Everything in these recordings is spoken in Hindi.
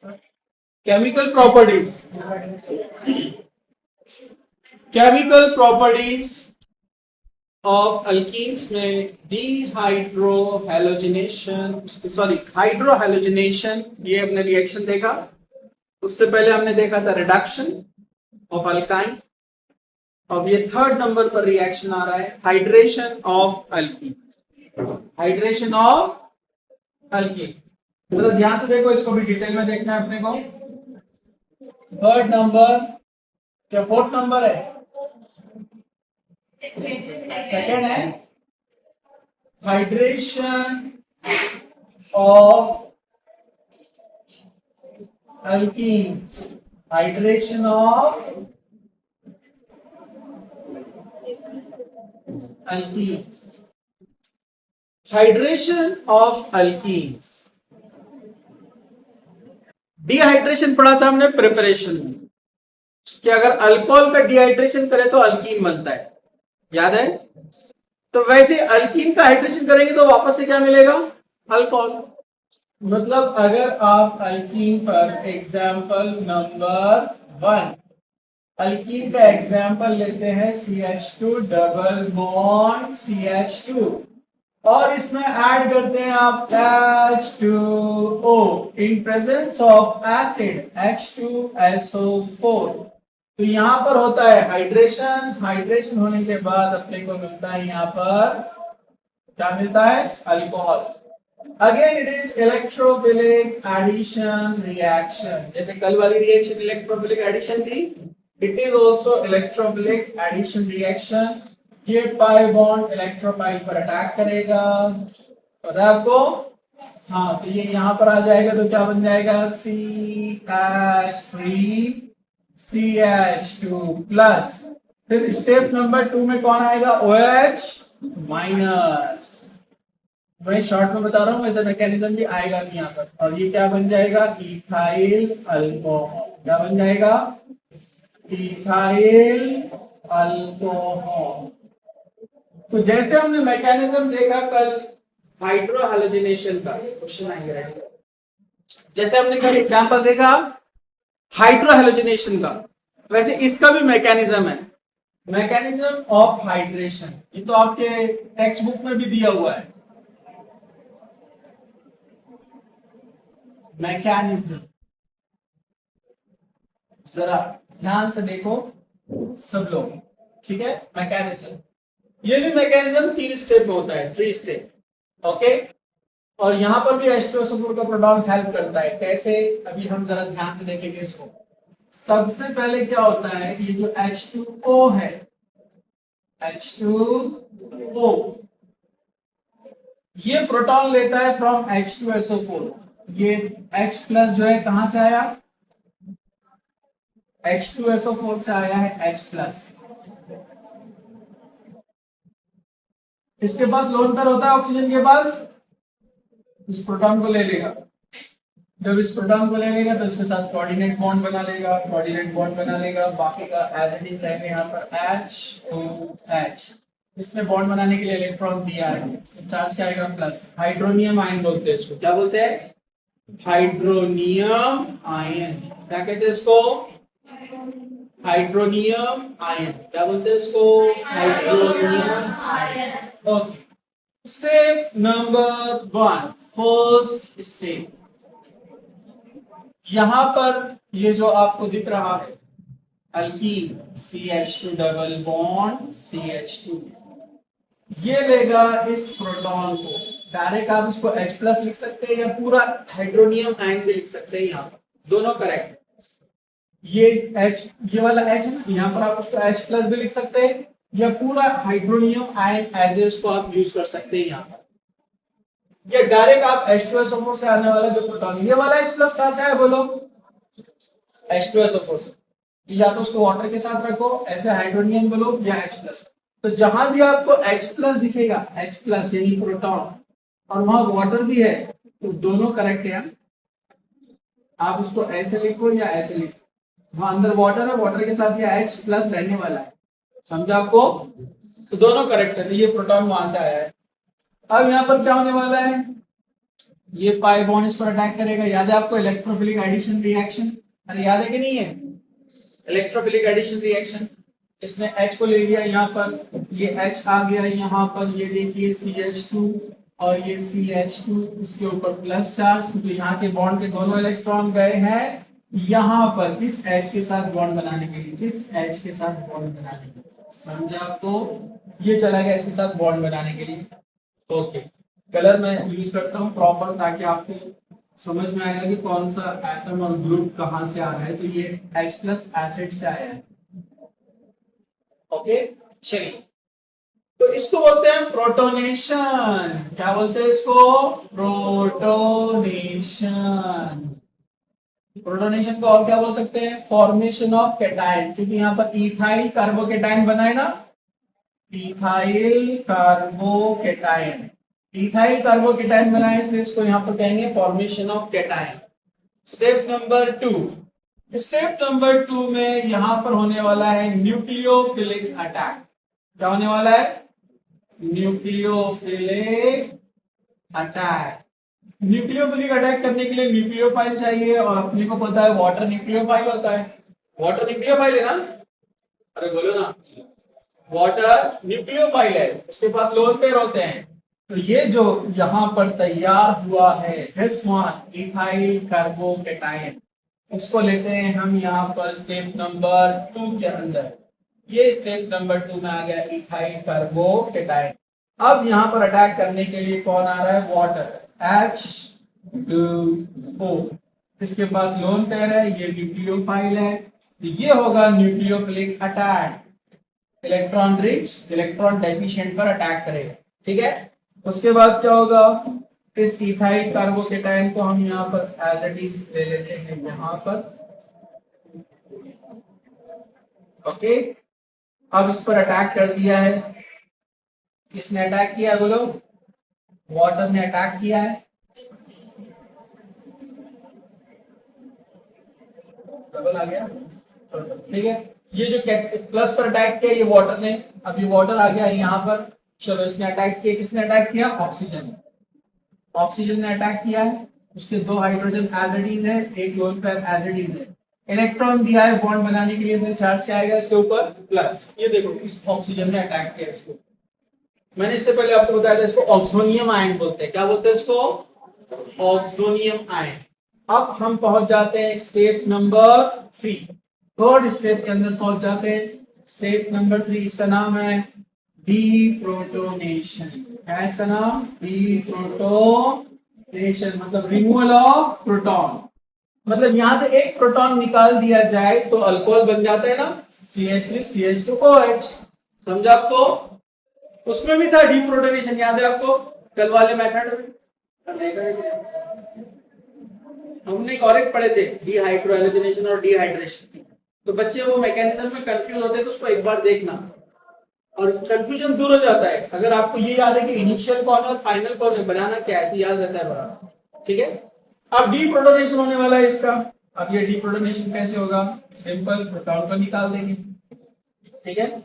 Chemical properties, chemical properties of alkenes में डीहाइड्रोहैलोजिनेशन, सॉरी हाइड्रोहैलोजिनेशन, ये हमने रिएक्शन देखा। उससे पहले हमने देखा था रिडक्शन ऑफ अल्काइन। अब ये थर्ड नंबर पर रिएक्शन आ रहा है hydration of alkyne, hydration of alkyne. जरा ध्यान से देखो, इसको भी डिटेल में देखना है अपने को। थर्ड नंबर क्या फोर्थ नंबर है? सेकंड है hydration of alkenes, hydration of alkenes, hydration of alkenes. Dehydration पढ़ा था हमने प्रिपरेशन में कि अगर अल्कोहल का डिहाइड्रेशन करे तो अल्कीन बनता है, याद है? तो वैसे अल्कीन का हाइड्रेशन करेंगे तो वापस से क्या मिलेगा? अल्कोहल। मतलब अगर आप अल्कीन पर एग्जाम्पल नंबर 1, अल्कीन का एग्जाम्पल लेते हैं CH2 डबल बॉन्ड CH2 और इसमें ऐड करते हैं आप H2O in presence of acid H2SO4। तो यहां पर होता है हाइड्रेशन, हाइड्रेशन होने के बाद अपने को मिलता है यहां पर क्या मिलता है? Alcohol. Again it is electrophilic addition reaction, जैसे कल वाली रिएक्शन इलेक्ट्रोफिलिक एडिशन थी, it is also electrophilic addition reaction. ये पाई बॉन्ड इलेक्ट्रोफाइल पर अटैक करेगा और आपको, हाँ, तो ये यहां पर आ जाएगा तो क्या बन जाएगा? CH3CH2 प्लस, फिर स्टेप नंबर 2 में कौन आएगा? OH minus. मैं शॉर्ट में बता रहा हूं, वैसे मैकेनिज्म भी आएगा नहीं यहाँ पर। और ये क्या बन जाएगा? Ethyl alcohol. क्या बन जाएगा? Ethyl alcohol. तो जैसे हमने मैकेनिज्म देखा कल हाइड्रोहैलोजिनेशन का, क्वेश्चन आएंगे राइट। जैसे हमने कल एग्जांपल देखा हाइड्रोहैलोजिनेशन का, वैसे इसका भी मैकेनिज्म है, मैकेनिज्म ऑफ हाइड्रेशन। ये तो आपके टेक्स्ट बुक में भी दिया हुआ है मैकेनिज्म। जरा ध्यान से देखो सब लोग, ठीक है? मैकेनिज्म, ये भी मैकेनिज्म 3 स्टेप में होता है, 3 स्टेप। ओके, और यहां पर भी H2SO4 का प्रोडक्ट हेल्प करता है। कैसे? अभी हम जरा ध्यान से देखेंगे इसको। सबसे पहले क्या होता है, ये जो H2O है, H2O, ये प्रोटॉन लेता है फ्रॉम H2SO4। ये H प्लस जो है कहां से आया? H2SO4 से आया है H प्लस। इसके पास लोन पेयर होता है ऑक्सीजन के पास, इस प्रोटॉन को ले लेगा। जब इस प्रोटॉन को ले लेगा तो इसके साथ कोऑर्डिनेट बॉन्ड बना लेगा, कोऑर्डिनेट बॉन्ड बना लेगा, बाकी का एज इट इज रहेगा यहाँ पर H2H। इसमें बॉन्ड बनाने के लिए इलेक्ट्रॉन दिया है, चार्ज क्या आएगा? प्लस। हाइड्रोनियम आयन बोलते हैं इसको। क्या बोलते हैं? Hydronium ion. क्या कहते हैं इसको? Hydronium ion. क्या बोलते हैं इसको? Hydronium ion. Okay, step number 1, first step. यहां पर ये जो आपको दिख रहा है alkyne CH2 double bond CH2, ये लेगा इस प्रोटॉन को, डायरेक्ट आप इसको H प्लस लिख सकते हैं या पूरा हाइड्रोनियम आयन भी लिख सकते हैं, यहाँ पर दोनों करेक्ट। ये H, ये वाला H है, यहाँ पर आप उसको H प्लस भी लिख सकते हैं या पूरा हाइड्रोनियम आयन एज ए उसको आप यूज कर सकते हैं यहाँ पर। ये डायरेक्ट आप H2SO4 से आने वाला जो प्रोटॉन, ये वाला H प्लस कहां से आया बोलो? H2SO4 से। या तो उसको वाटर के साथ रखो, ऐसे हाइड्रोनियम बोलो, या H प्लस। तो जहां भी आपको H प्लस दिखेगा, H प्लस यानी प्रोटॉन, और वहां वाटर भी है, तो दोनों करेक्ट है। आप उसको ऐसे लिखो या ऐसे लिखो, वहां अंदर वाटर है, वाटर के साथ ये H प्लस रहने वाला है, समझा आपको? तो दोनों करेक्ट है, तो ये प्रोटॉन वहां से आया है। अब यहाँ पर क्या होने वाला है? ये पाई बॉन्ड इस पर अटैक करेगा। याद है आपको इलेक्ट्रोफिलिक एडिशन रिएक्शन? अरे याद है कि नहीं है? इलेक्ट्रोफिलिक एडिशन रिएक्शन, इसने H को ले लिया यहाँ पर, ये H आ गया यहाँ पर, ये देखिए CH2 और ये CH2, इसके ऊपर प्लस चार्ज, क्योंकि यहाँ के बॉन्ड के दोनों इलेक्ट्रॉन गए हैं यहाँ पर किस H के साथ बॉन्ड बनाने के लिए, किस H के साथ बॉन्ड बनाने के लिए, समझा आपको? ये चला गया इसके साथ बॉन्ड बनाने के लिए। ओके, कलर मैं यूज करता हूँ प्रॉपर, ताकि आपको समझ में आएगा कि कौन सा एटम और ग्रुप कहां से आ रहा है। तो ये H प्लस एसिड से आया है। ओके, चलिए, तो इसको बोलते हैं प्रोटोनेशन। क्या बोलते हैं इसको? प्रोटोनेशन। प्रोटोनेशन को और क्या बोल सकते हैं? फॉर्मेशन ऑफ कैटायन, क्योंकि यहाँ पर इथाइल कार्बोकेटायन बना है ना, इथाइल कार्बोकेटायन, इथाइल कार्बोकेटायन बना है, इसलिए इसको यहाँ पर कहेंगे formation of cation. Step number 2, step number 2 में यहां पर होने वाला है न्यूक्लियोफिलिक अटैक। क्या होने वाला है? Nucleophilic attack. न्यूक्लियोफिलिक अटैक करने के लिए न्यूक्लियोफाइल चाहिए, और अपने को पता है वाटर न्यूक्लियोफाइल होता है। वाटर न्यूक्लियोफाइल है ना? अरे बोलो ना, वाटर न्यूक्लियोफाइल है, उसके पास लोन पेयर होते हैं। तो ये जो यहां पर तैयार हुआ है दिस वन इथाइल कार्बोकेटायन, इसको लेते हैं हम यहाँ पर स्टेप नंबर 2 के अंदर। ये स्टेप नंबर 2 में आ गया इथाइल कार्बोकेटायन। अब यहाँ पर अटैक करने के लिए कौन आ रहा है? वाटर, H2O, इसके पास लोन पेयर है, ये न्यूक्लियोफाइल है, तो ये होगा nucleophilic attack. Electron rich electron deficient पर अटैक करेगा। ठीक है, उसके बाद क्या होगा? इस इथाइल कार्बोकेटायन को हम यहाँ पर एज इट इज ले लेते हैं यहाँ पर। ओके, अब इस पर अटैक कर दिया है। किसने अटैक किया बोलो? वाटर ने अटैक किया है। डबल आ गया, ठीक है। ये जो प्लस पर अटैक किया ये वाटर ने, अब ये वाटर आ गया यहाँ पर। चलो, इसने अटैक किया, किसने अटैक किया? ऑक्सीजन, ऑक्सीजन ने अटैक किया है। उसके दो हाइड्रोजन एज इट इज है, एक lone pair as it is है। इलेक्ट्रॉन दिया है बॉन्ड बनाने के लिए, इसने चार्ज क्या आएगा इसके ऊपर? प्लस। ये देखो, इस ऑक्सीजन ने अटैक किया इसको। मैंने इससे पहले आपको बताया था, इसको ऑक्सोनियम आयन बोलते हैं। क्या बोलते हैं इसको? Oxonium ion. अब हम पहुंच जाते हैं स्टेप नंबर 3, थर्ड स्टेप के अंदर पहुंच जाते हैं। स्टेप नंबर 3, इसका नाम है डीप्रोटोनेशन। क्या है इसका नाम? डीप्रोटोनेशन, मतलब रिमूवल ऑफ प्रोटॉन। मतलब यहां से एक प्रोटॉन निकाल दिया जाए तो अल्कोहल बन जाता है ना, CH3 CH2OH। समझा आपको? उसमें भी था डीप्रोटोनेशन, याद है आपको कल वाले मेथड में? हमने कॉरेक्ट पढ़े थे, डिहाइड्रोजनेशन और डिहाइड्रेशन। तो बच्चे वो मैकेनिज्म में कंफ्यूज होते हैं, तो उसको एक बार देखना और कंफ्यूजन दूर हो जाता है। अगर आपको ये याद है कि इनिशियल कौन और फाइनल कौन है, बनाना क्या है, तो याद रहता है बराबर। ठीक है, अब डीप्रोटोनेशन होने वाला है इसका। अब ये डीप्रोटोनेशन कैसे होगा? सिंपल, प्रोटॉन को निकाल देंगे। ठीक है,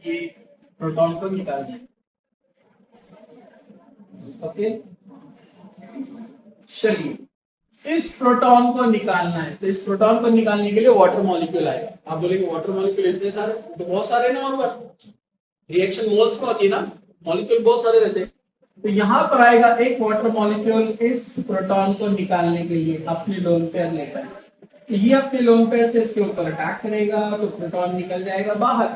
ये प्रोटॉन को निकाल देंगे। ओके, चलिए, इस प्रोटॉन को निकालना है, तो इस प्रोटॉन को निकालने के लिए वाटर मॉलिक्यूल आएगा। आप बोलेंगे वाटर मॉलिक्यूल इतने सारे, तो बहुत सारे ना वहां पर रिएक्शन मोल्स में होती है ना, मॉलिक्यूल बहुत सारे रहते हैं। तो यहां पर आएगा एक वाटर मॉलिक्यूल इस प्रोटॉन को निकालने के लिए अपने लोन पेयर लेकर। तो ये अपने लोन पेयर से इसके ऊपर अटैक करेगा, तो प्रोटॉन निकल जाएगा बाहर।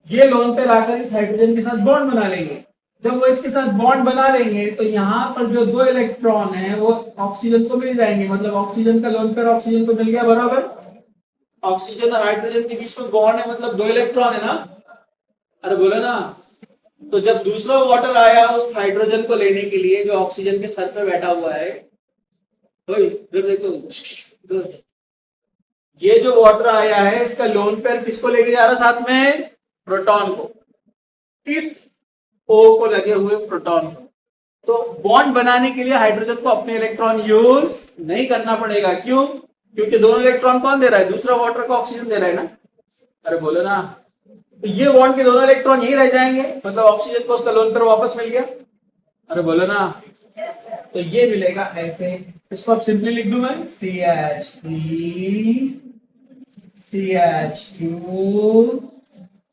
ये लोन पेयर आकर इस हाइड्रोजन के साथ बॉन्ड बना लेंगे। जब वो इसके साथ बॉन्ड बना लेंगे तो यहाँ पर जो दो इलेक्ट्रॉन है वो ऑक्सीजन को मिल जाएंगे। मतलब ऑक्सीजन का लोन पेयर ऑक्सीजन को मिल गया, बराबर। ऑक्सीजन और हाइड्रोजन के बीच में बॉन्ड है, मतलब दो इलेक्ट्रॉन है ना। अरे बोलो ना। तो जब दूसरा वाटर आया उस हाइड्रोजन को लेने के लिए, जो ऑक्सीजन के सर पे बैठा हुआ है, इधर देखो, ये जो वाटर आया है इसका लोन पेयर किसको लेके जा रहा है? साथ में प्रोटॉन को, इस O को लगे हुए प्रोटॉन को। तो बॉन्ड बनाने के लिए हाइड्रोजन को अपने इलेक्ट्रॉन यूज नहीं करना पड़ेगा। क्यों? क्योंकि दोनों इलेक्ट्रॉन कौन दे रहा है? दूसरा वाटर को ऑक्सीजन दे रहा है ना। अरे बोलो ना। तो ये बॉन्ड के दोनों इलेक्ट्रॉन यही रह जाएंगे, मतलब ऑक्सीजन को उसका लोन पेयर वापस मिल गया। अरे बोलो ना। तो ये मिलेगा ऐसे, इसको अब सिंपली लिख दूं मैं, CH3 CH2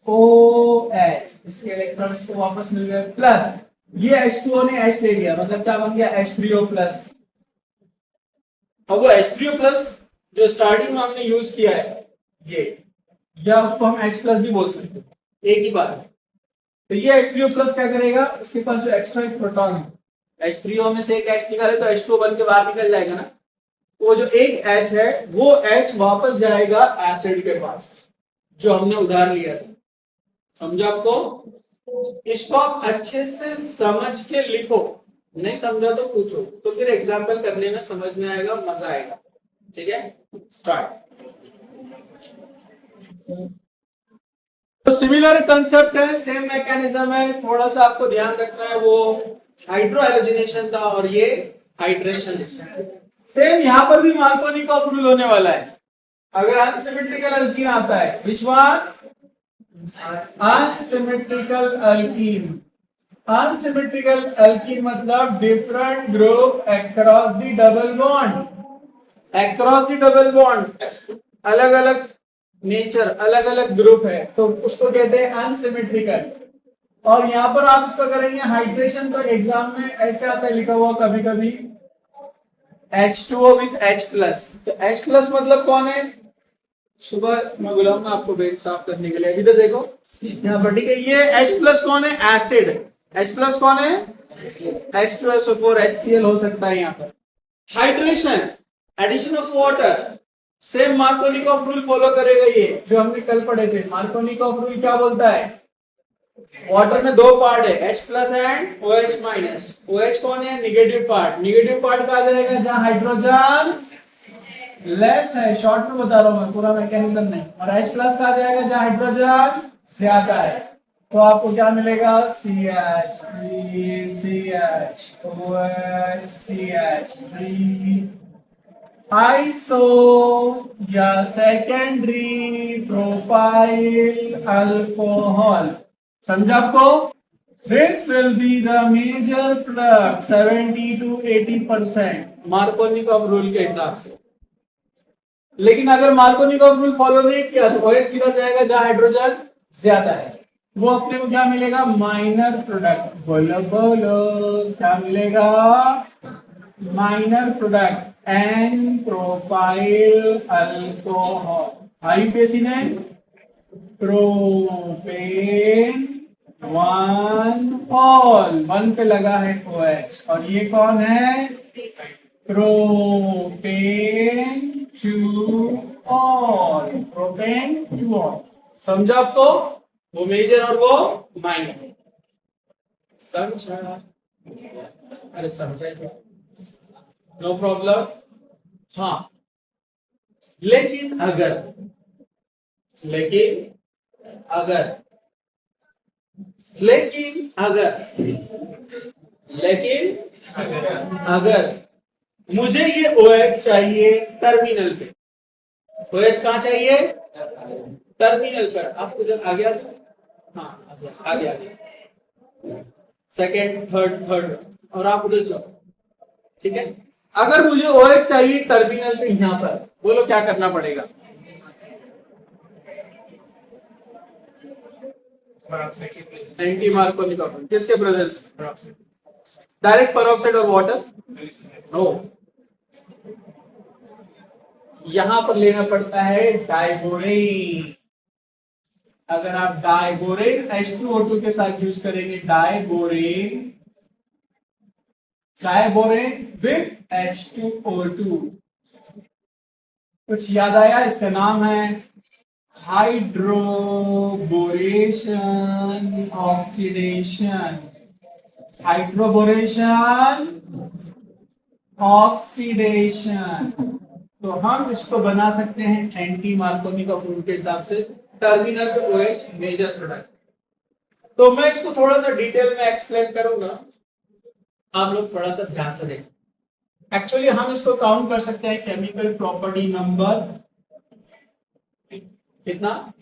OH, इसके इलेक्ट्रॉन इसको वापस मिल गए, प्लस ये H2O ने H ले लिया, मतलब क्या बन गया H3O प्लस। अब वो H3O प्लस जो स्टार्टिंग में हमने यूज किया है ये, या उसको हम H प्लस भी बोल सकते हैं, एक ही बात है। तो ये H3O प्लस क्या करेगा, उसके पास जो एक्स्ट्रा एक प्रोटॉन है, H3O में से एक H निकाले तो H2O बन के बाहर निकल जाएगा ना, तो वो जो एक H है वो H वापस जाएगा एसिड के पास जो हमने उधार लिया था। समझा आपको? इसको आप अच्छे से समझ के लिखो, नहीं समझा तो पूछो, तो फिर एग्जाम्पल करने में समझ में आएगा, मजा आएगा। ठीक है, स्टार्ट। तो सिमिलर कंसेप्ट है, सेम मैकेनिज्म है, थोड़ा सा आपको ध्यान रखना है, वो हाइड्रोहाइड्रोजनेशन था और ये हाइड्रेशन। सेम यहां पर भी मार्कोनिकॉफ रूल होने वाला है। अगर अनसिमेट्रिकल अल्कीन आता है, which one? Unsymmetrical alkene. Unsymmetrical alkene मतलब different group across the double bond, across the double bond, अलग अलग नेचर, अलग अलग ग्रुप है, तो उसको कहते हैं अनसिमेट्रिकल। और यहां पर आप इसका करेंगे हाइड्रेशन, तो एग्जाम में ऐसे आता है लिखा हुआ कभी कभी H2O विथ H प्लस। तो H प्लस मतलब कौन है? सुबह मैं बुलाऊंगा आपको बेड साफ करने के लिए, अभी तो देखो यहाँ पर, ठीक है। ये H प्लस कौन है? एसिड। H प्लस कौन है? H2SO4 HCl हो सकता है यहाँ पर। Hydration, addition of water, same Markovnikov rule follow करेगा ये, जो हमने कल पढ़े थे। मार्कोनिकॉफ रूल क्या बोलता है? वाटर में दो पार्ट है, H plus and OH minus. OH कौन है? Negative part. निगेटिव पार्ट कहा जाएगा जहां हाइड्रोजन लेस है, शॉर्ट में बता रहा हूं मैं, पूरा मैकेनिज्म नहीं। और H प्लस कहा जाएगा जहां हाइड्रोजन ज्यादा है। तो आपको क्या मिलेगा? CH3 CH2 CH3 आइसो या सेकेंडरी प्रोपाइल अल्कोहल। समझा आपको? This will be the major product 70 to 80% Markovnikov rule के हिसाब से। लेकिन अगर मार्कोनिकॉफ रूल फॉलो नहीं किया तो OH गिरा जाएगा जहां हाइड्रोजन ज्यादा है, वो अपने को क्या मिलेगा? Minor product. बोलो बोलो क्या मिलेगा? Minor product n propyl alcohol. IUPAC ने प्रोपेन 1 1 पे लगा है OH, और ये कौन है? प्रोपेन 2ऑल, प्रोपेन 2ऑल। समझा आपको? वो मेजर और वो माइनर। समझा? अरे समझा क्या? No problem. हाँ, लेकिन अगर लेकिन अगर लेकिन अगर लेकिन अगर मुझे ये OH चाहिए टर्मिनल पे। OH कहां चाहिए? टर्मिनल पर। आपको जब आ गया था, हाँ आ गया, सेकेंड थर्ड, और आप उधर जाओ, ठीक है। अगर मुझे OH चाहिए टर्मिनल पे यहां पर, बोलो क्या करना पड़ेगा? Anti Markovnikov. किसके प्रेजेंस? डायरेक्ट पेरोक्साइड और वाटर? नो, यहां पर लेना पड़ता है डाइबोरेन। अगर आप डाइबोरेन H2O2 के साथ यूज करेंगे, डाइबोरेन विद H2O2, कुछ याद आया? इसका नाम है हाइड्रोबोरेशन ऑक्सीडेशन। Hydroboration oxidation. तो हम इसको बना सकते हैं एंटी मार्कोनिकॉफ रूल के हिसाब से, टर्मिनल पे OH मेजर प्रोडक्ट। तो मैं इसको थोड़ा सा डिटेल में एक्सप्लेन करूंगा, आप लोग थोड़ा सा ध्यान से देखें। एक्चुअली हम इसको काउंट कर सकते हैं केमिकल प्रॉपर्टी नंबर कितना?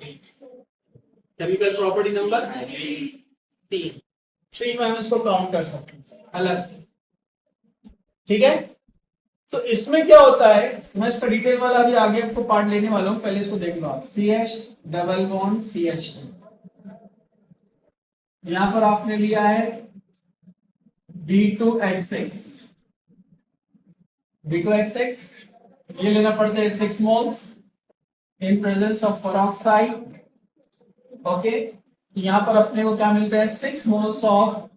Chemical property number 3। 3 में हम इसको काउंट कर सकते हैं अलग से, ठीक है। तो इसमें क्या होता है, मैं इसका डिटेल वाला अभी आगे आपको पार्ट लेने वाला हूं, पहले इसको देख लो आप। CH डबल बॉन्ड CH2, यहां पर आपने लिया है B2H6, B2H6 ये लेना पड़ता है 6 moles in presence of peroxide, okay. यहां पर अपने को क्या मिलता है 6 moles of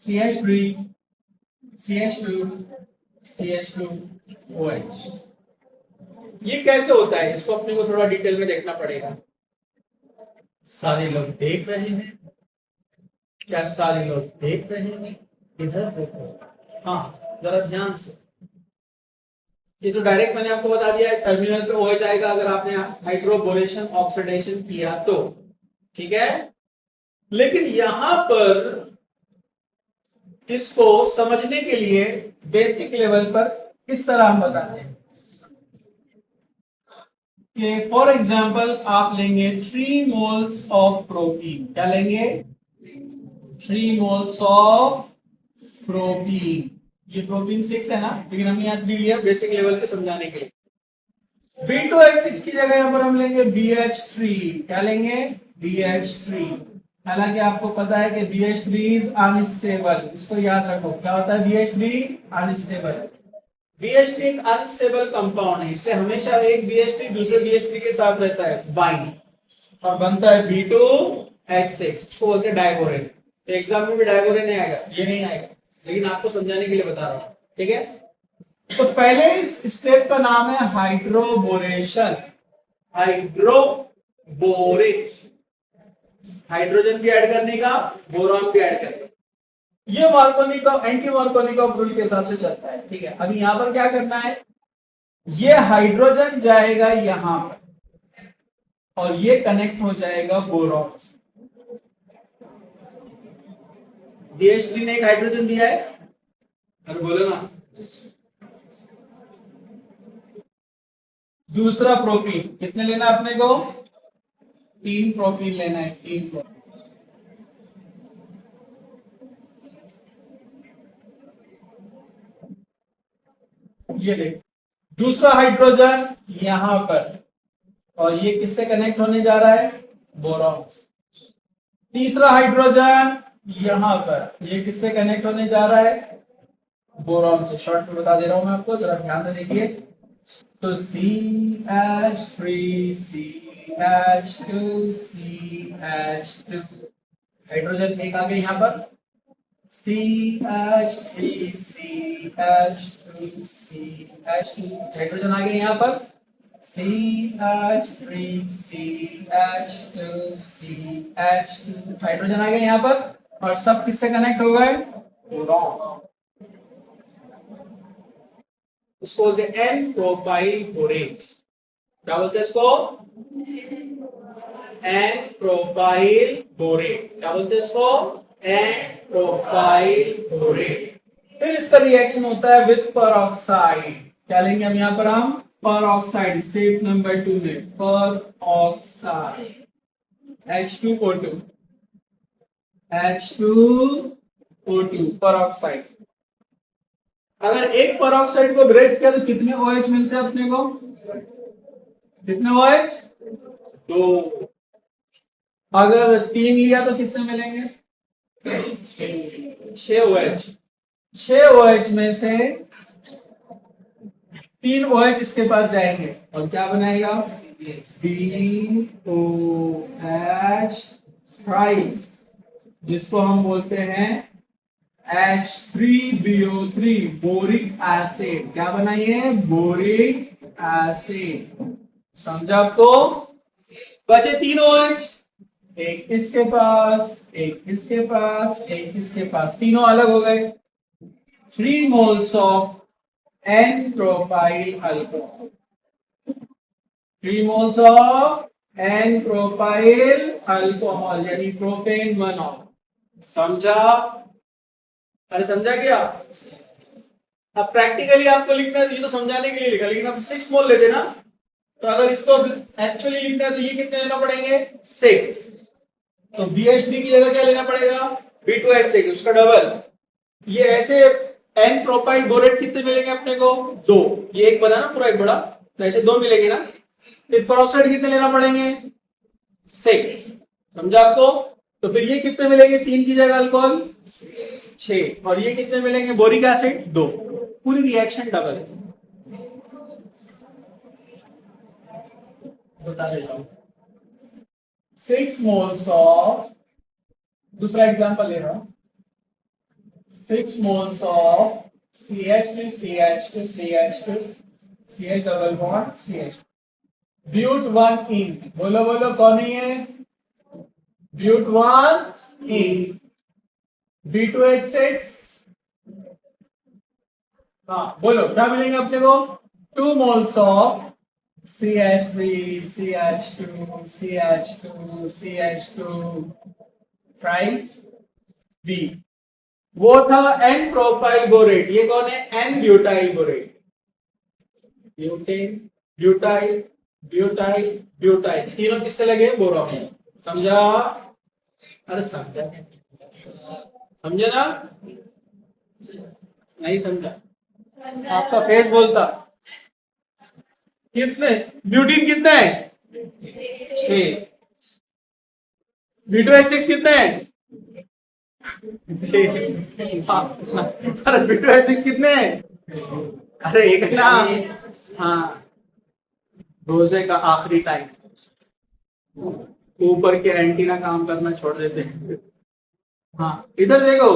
CH3 CH2 CH2OH। ये कैसे होता है, इसको अपने को थोड़ा डिटेल में देखना पड़ेगा। सारे लोग देख रहे हैं क्या? सारे लोग देख रहे हैं? इधर देखो, हाँ जरा ध्यान से। ये तो डायरेक्ट मैंने आपको बता दिया है, टर्मिनल पे OH आएगा अगर आपने हाइड्रोबोरेशन ऑक्सीडेशन किया तो, ठीक है। लेकिन यहां पर इसको समझने के लिए बेसिक लेवल पर इस तरह हम बताते हैं कि फॉर एग्जांपल आप लेंगे 3 मोल्स ऑफ प्रोटीन, क्या लेंगे 3 मोल्स ऑफ प्रोटीन। ये प्रोटीन 6 है ना, लेकिन हमने यहाँ 3 लिया बेसिक लेवल पे समझाने के लिए। B2H6 की जगह यहां पर हम लेंगे BH3, क्या लेंगे BH3। हालांकि आपको पता है कि BH3 इज अनस्टेबल, इसको याद रखो क्या होता है BH3 अनस्टेबल। BH3 एक अनस्टेबल कंपाउंड है, इसलिए हमेशा एक BH3 दूसरे BH3 के साथ रहता है बाइंड और बनता है B2H6, उसको बोलते हैं डायगोरेन। एग्जाम में भी डायगोरेन नहीं आएगा, ये नहीं आएगा, लेकिन आपको समझाने के लिए बता रहा हूं, ठीक है। तो पहले इस स्टेप का नाम है हाइड्रोबोरेशन, हाइड्रोबोरेशन, हाइड्रोजन भी ऐड करने का, बोरॉन भी ऐड करने का। ये मार्कोनिकॉफ एंटी मार्कोनिकॉफ रूल के हिसाब से चलता है, ठीक है। अभी यहां पर क्या करना है, ये हाइड्रोजन जाएगा यहां पर और ये कनेक्ट हो जाएगा बोरॉन से। BH3 ने एक हाइड्रोजन दिया है, अरे बोलो ना। दूसरा प्रोटीन कितने लेना अपने को, 3 प्रोटीन लेना है, 3 प्रोटीन। ये देख, दूसरा हाइड्रोजन यहां पर और ये किससे कनेक्ट होने जा रहा है, बोरॉन से। तीसरा हाइड्रोजन यहां पर, ये किससे कनेक्ट होने जा रहा है, बोरॉन से। शॉर्ट में बता दे रहा हूं मैं आपको, जरा ध्यान से देखिए। तो CH3 CH2 CH2, हाइड्रोजन एक आ गया यहां पर, CH3 CH2 CH2, हाइड्रोजन आ गया यहां पर, CH3 CH2 CH2, हाइड्रोजन आ गया यहां पर, और सब किससे कनेक्ट हो गए, बोरॉन। उसको बोलते हैं एन प्रोपाइल बोरेट। क्या बोलते हैं इसको, एन प्रोपाइल बोरेट। क्या बोलते हैं इसको, एन प्रोपाइल बोरेट। फिर इसका रिएक्शन होता है विद पेरोक्साइड, क्या लेंगे हम यहां पर, हम पेरोक्साइड, स्टेप नंबर 2 में पेरोक्साइड, H2O2 H2O2 पेरोक्साइड। अगर एक पेरोक्साइड को ब्रेक किया तो कितने OH मिलते हैं अपने को, कितने OH, 2। अगर 3 लिया तो कितने मिलेंगे, 6 OH। 6 OH में से 3 OH इसके पास जाएंगे और क्या बनाएगा, BOH थ्राइस, जिसको हम बोलते हैं H3BO3 बोरिक एसिड। क्या बनाइए, बोरिक एसिड। समझा आपको। बचे 3 OH, एक इसके पास, एक इसके पास, एक इसके पास, तीनों अलग हो गए। 3 moles of N propyl alcohol, 3 moles of N propyl alcohol यानी प्रोपेन मोनॉल। समझा, अरे समझा क्या। अब प्रैक्टिकली आपको लिखना है, ये तो समझाने के लिए लिखा, लेकिन आप 6 मोल लेते ना, तो अगर इसको एक्चुअली लिखना है तो ये कितने लेना पड़ेंगे, 6। तो BH3 की जगह क्या लेना पड़ेगा, B2H6, उसका डबल। ये ऐसे एन प्रोपाइल बोरेट कितने मिलेंगे अपने को, दो। ये एक बना ना पूरा एक बड़ा, तो ऐसे दो मिलेंगे ना। फिर पेरोक्साइड कितने लेना पड़ेंगे, 6। समझा आपको। तो फिर ये कितने मिलेंगे, 3 की जगह अल्कोहल 6, और ये कितने मिलेंगे बोरिक एसिड 2। पूरी रिएक्शन डबल है। बता देता हूं, 6 मोल्स ऑफ, दूसरा एग्जांपल ले रहा हूं, 6 moles of CH3 CH2 CH2 CH double bond CH, ब्यूट 1 इन, बोलो बोलो कौन है, ब्यूट 1 इन, B2H6, हाँ बोलो क्या मिलेंगे अपने को, 2 moles of CH3 CH2 CH2 CH2 ट्राइस B। वो था एन प्रोपाइल बोरेट, ये कौन है, n butyl borate. Butane, butyl, butyl, butyl, तीनों किससे लगे, बोरॉन। समझा, अरे समझा, समझे ना, नहीं समझा, आपका फेस बोलता। कितने ब्यूटीन कितने हैं, 6। B2H6 कितने हैं, 6। अरे B2H6 कितने हैं, अरे एक है ना। हाँ, रोजे का आखिरी टाइम, ऊपर के एंटीना काम करना छोड़ देते हैं। हाँ इधर देखो,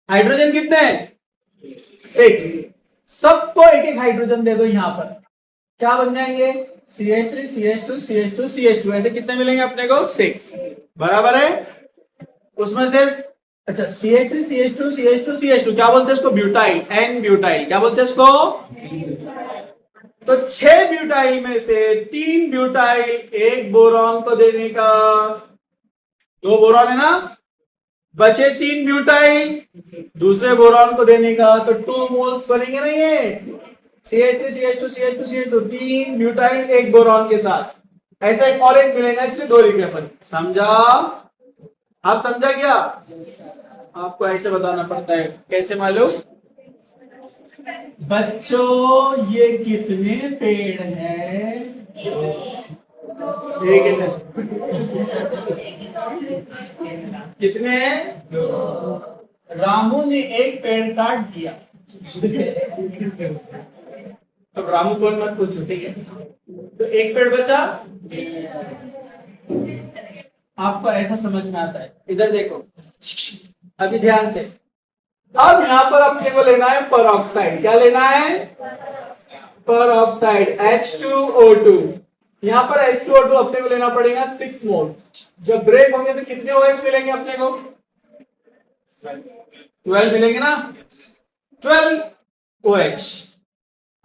हाइड्रोजन कितने हैं, 6। सबको एक एक हाइड्रोजन दे दो यहां पर, क्या बन जाएंगे, CH3 CH2 CH2 CH2, ऐसे कितने मिलेंगे अपने को, 6। बराबर है। उसमें से अच्छा CH3 CH2 CH2 CH2 क्या बोलते हैं इसको, ब्यूटाइल, एन ब्यूटाइल, क्या बोलते हैं इसको। तो 6 ब्यूटाइल में से 3 ब्यूटाइल एक बोरॉन को देने का, 2 बोरॉन है ना, बचे 3 ब्यूटाइल दूसरे बोरॉन को देने का, तो 2 मोल्स बनेंगे ना ये, CH3 CH2 CH2 CH2, 3 butyl एक बोरॉन के साथ, ऐसा एक और एक मिलेगा, इसलिए 2 लिखे अपन। समझा, आप समझा क्या, आपको ऐसे बताना पड़ता है, कैसे मालूम, बच्चों ये कितने पेड़ हैं, एक है, कितने हैं, रामू ने एक पेड़ काट दिया। अब रामू कौन मत पूछो, ठीक है। तो एक पेड़ बचा, आपको ऐसा समझ में आता है, इधर देखो अभी ध्यान से। अब यहां पर अपने को लेना है पेरोक्साइड, क्या लेना है, पेरोक्साइड H2O2। यहां पर H2O2 अपने को लेना पड़ेगा 6 मोल्स। जब ब्रेक होंगे तो कितने OH मिलेंगे अपने को, 12 मिलेंगे ना, 12 OH।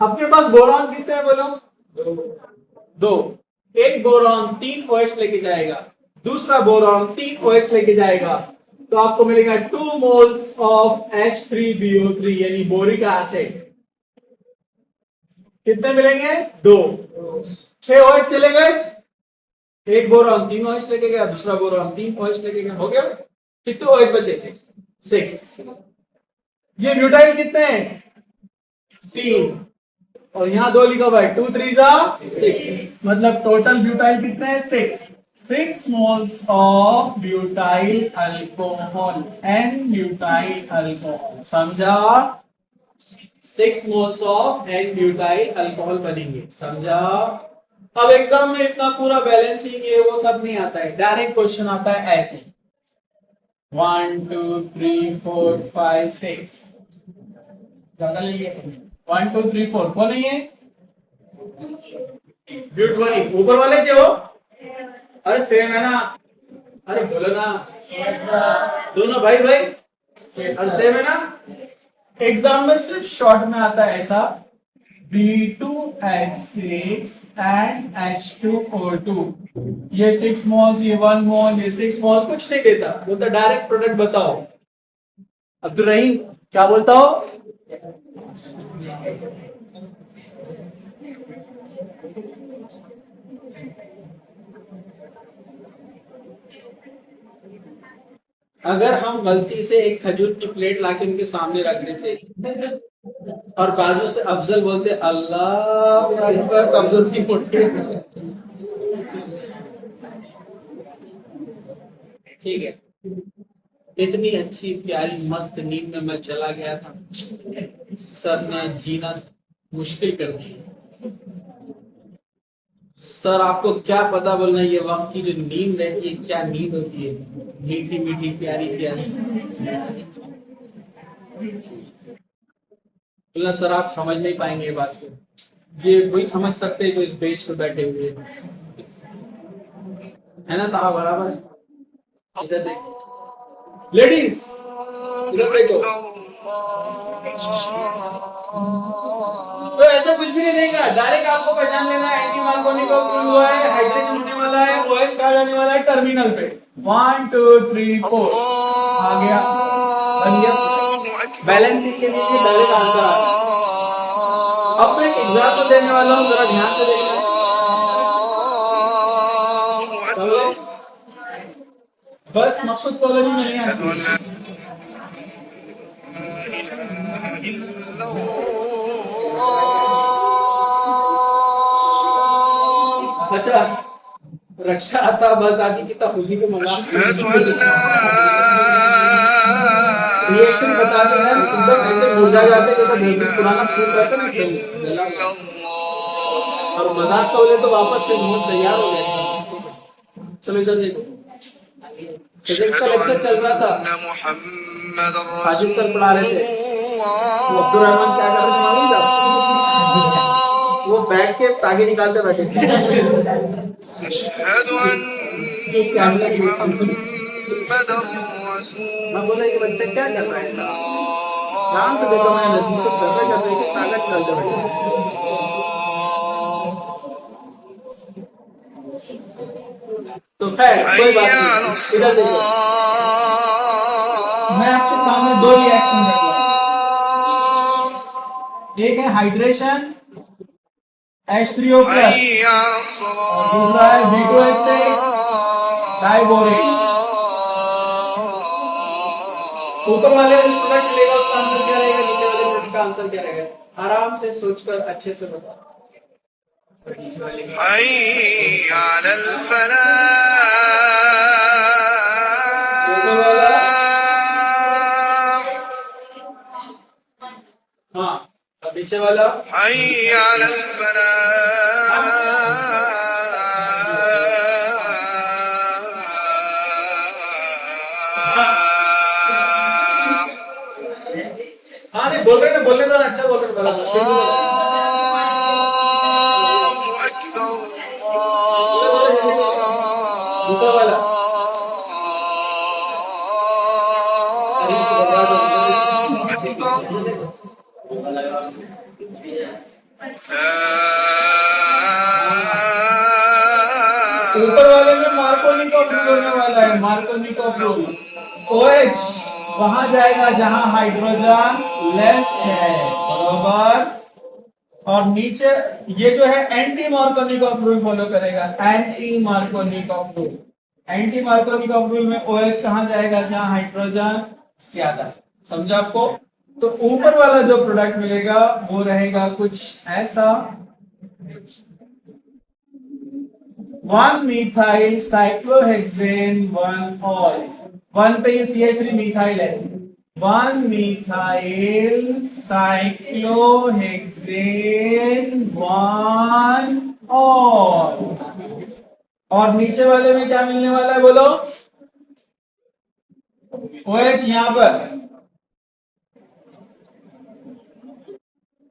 अपने पास बोरॉन कितने हैं बोलो, 2। एक बोरॉन 3 OH लेके जाएगा, दूसरा बोरॉन 3 OH लेके जाएगा, तो आपको मिलेगा 2 मोल्स ऑफ H3BO3 यानी बोरिक एसिड। कितने मिलेंगे, 2। 6 OH चले गए, एक बोरॉन 3 OH लेके गया, दूसरा बोरॉन 3 OH लेके गया, हो गया। कितने OH बचे, 6। ये ब्यूटाइल कितने हैं, 3, और यहां 2 लिखा हुआ है, 2 3 6, मतलब टोटल ब्यूटाइल कितने हैं, 6 moles of butyl alcohol, n butyl alcohol. समझा, 6 moles of n butyl alcohol बनेंगे। समझा। अब एग्जाम में इतना पूरा बैलेंसिंग ये वो सब नहीं आता है, डायरेक्ट क्वेश्चन आता है ऐसे 1 2 3 4 5 6, ज्यादा ले लिया 1 2 3 4, कौन है ये, ब्यूट बनी, ऊपर वाले जो, अरे सेम है ना, अरे बोलो ना, दोनों भाई भाई, अरे सेम है ना। एग्जाम में सिर्फ शॉर्ट में आता है ऐसा, B2H6 एंड H2O2, ये 6 मोल्स, ये 1 मोल, ये 6 मोल, कुछ नहीं देता, बोलता डायरेक्ट प्रोडक्ट बताओ। अब्दुल रहीम क्या बोलता हो, अगर हम गलती से एक खजूर की प्लेट लाके उनके सामने रख देते और बाजू से अफजल बोलते अल्लाह अकबर, तो अफजल की मोटी, ठीक है। इतनी अच्छी प्यारी मस्त नींद में मैं चला गया था, सर ने जीना मुश्किल कर दिया। सर आपको क्या पता बोलना, ये वक्त की जो नींद रहती है क्या नींद होती है, मीठी मीठी प्यारी प्यारी। बोला सर आप समझ नहीं पाएंगे ये बात को, ये वही समझ सकते हैं जो इस बेंच पे बैठे हुए हैं। है ना, ताहा बराबर है। इधर देखो लेडीज, इधर देखो। तो ऐसा कुछ भी नहीं देगा, डायरेक्ट आपको पहचान लेना है एंटी मार्कोनिको फ्लूइड हुआ है, हाइड्रेशन होने वाला है, ओएच कहा जाने वाला है टर्मिनल पे। 1 2 3 4 आ गया, बन गया। बैलेंसिंग के लिए डायरेक्ट आंसर आ रहा है। अब मैं एक एग्जाम्पल देने वाला हूं, जरा ध्यान से देखना। बस मकसूद कॉलोनी में नहीं आती। अच्छा, रक्षा आता बस आती कितना खुशी को मजाक रिएक्शन बताते हैं, एकदम ऐसे मुरझा जाते जैसा 10 दिन पुराना फूल रहता ना, एकदम गला और मजाक का बोले तो वापस से मुंह तैयार हो गया। चलो इधर देखो, फिजिक्स का लेक्चर चल रहा था, साजिद सर पढ़ा रहे थे, वो अब्दुल रहमान क्या कर रहे थे मालूम था? वो बैग के तागे निकालते बैठे थे। मैं बोला ये बच्चा क्या कर रहा है साहब, ध्यान से देखो, मैंने नजदीक से कर रहे थे तागा निकालते बैठे। तो खैर कोई बात नहीं, इधर देखो, मैं आपके सामने दो रिएक्शन देखूंगा, एक है हाइड्रेशन H3O प्लस, दूसरा है V2H6 डाइबोरेट। ऊपर वाले प्रोडक्ट लेगा उसका आंसर क्या रहेगा, नीचे वाले प्रोडक्ट का आंसर क्या रहेगा, आराम से सोचकर अच्छे से बताओ। ऊपर वाला, हाँ, अब नीचे वाला हाँ नहीं बोल रहे थे, बोलने दो, अच्छा बोल रहे दूसरा वाला ऊपर वाले में मार्कोनिको फ्लूइड होने वाला है, मार्कोनिको फ्लूइड। OH वहां जाएगा जहां हाइड्रोजन लेस है, बराबर। और नीचे ये जो है एंटी मार्कोनिको फ्लूइड फॉलो करेगा, anti Markovnikov fluid. Anti Markovnikov fluid में OH कहां जाएगा, जहां हाइड्रोजन ज्यादा। समझा आपको? तो ऊपर वाला जो प्रोडक्ट मिलेगा वो रहेगा कुछ ऐसा, 1 मिथाइल साइक्लोहेक्सेन 1 ऑल, 1 पे ये CH3 मिथाइल है, 1 मिथाइल साइक्लोहेक्सेन 1 ऑल। और नीचे वाले में क्या मिलने वाला है बोलो, OH यहां पर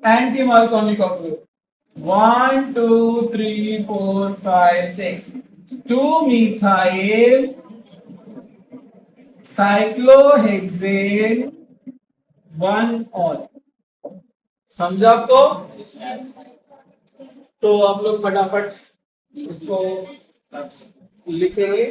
anti Markovnikov fluid, 1 2 3 4 5 6, 2 methyl cyclohexane 1 all. समझा आपको? तो आप लोग फटाफट इसको लिखेंगे।